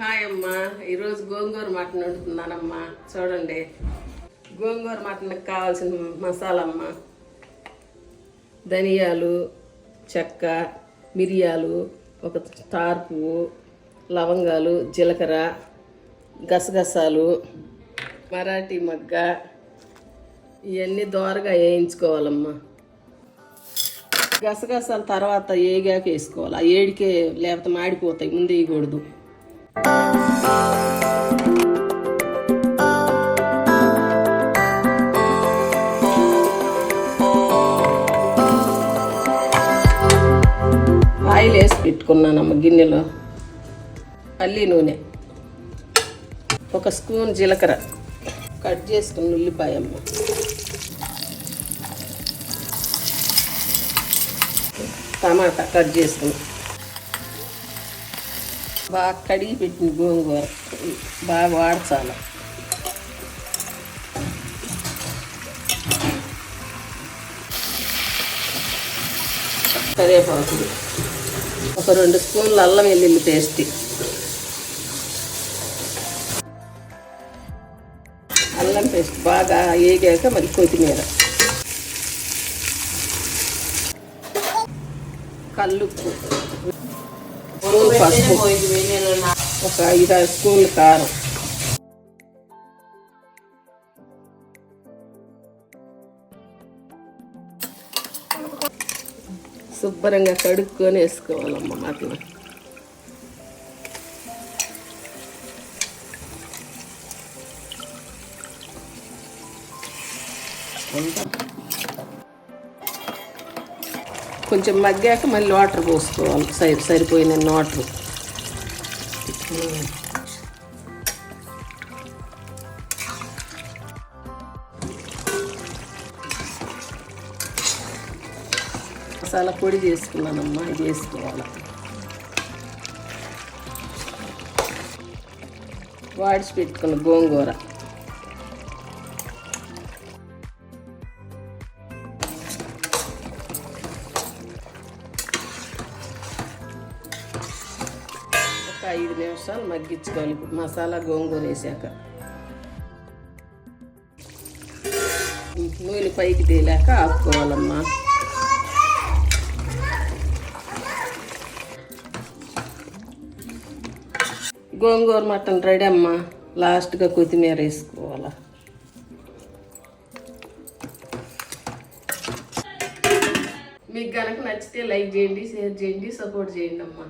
Hi అమ్మా, ఈరోజు గోంగూర mutton వండుతున్నానమ్మా. చూడండి, గోంగూర మటన్కి కావాల్సిన మసాలా అమ్మ: ధనియాలు, చెక్క, మిరియాలు, ఒక స్టార్ పువ్వు, లవంగాలు, జీలకర్ర, గసగసాలు, మరాఠీ మగ్గ, ఇవన్నీ దోరగా వేయించుకోవాలమ్మా. గసగసాల తర్వాత ఏగాక వేసుకోవాలి. ఆ ఏడికే లేకపోతే మాడిపోతాయి, ముందు వేయకూడదు. ఆయిల్ వేసి పెట్టుకున్నానమ్మ గిన్నెలో. పల్లి నూనె, ఒక స్పూన్ జీలకర్ర, కట్ చేసుకున్న ఉల్లిపాయ అమ్మ, టమాటా కట్ చేసుకుని, బాగా కడిగి పెట్టిన గోంగూర బాగా వాడచాలి. కరివేపాకు, ఒక 2 స్పూన్లు అల్లం వెల్లుల్లి పేస్ట్, అల్లం పేస్ట్ బాగా వేగాక మరి కొత్తిమీర, కల్లుప్పు, పసుపు, ఒక 5-6 స్పూన్లు కారం, శుభ్రంగా కడుక్కొని వేసుకోవాలమ్మ మటన్. కొంచెం మగ్గాక మళ్ళీ వాటర్ పోసుకోవాలి, సరిపోయిన వాటర్. మసాలా పొడి చేసుకున్నానమ్మా, ఇది వేసుకోవాలి. వాడిచి పెట్టుకున్న గోంగూర, ఒక 5 నిమిషాలు మగ్గించుకోవాలి. ఇప్పుడు మసాలా గోంగూర వేసాక నూనె పైకి తేలాక ఆపుకోవాలమ్మా. గోంగూర మటన్ రెడీ అమ్మా. లాస్ట్గా కొత్తిమీర వేసుకోవాలా. మీకు కనుక నచ్చితే లైక్ చేయండి, షేర్ చేయండి, సపోర్ట్ చేయండి అమ్మా.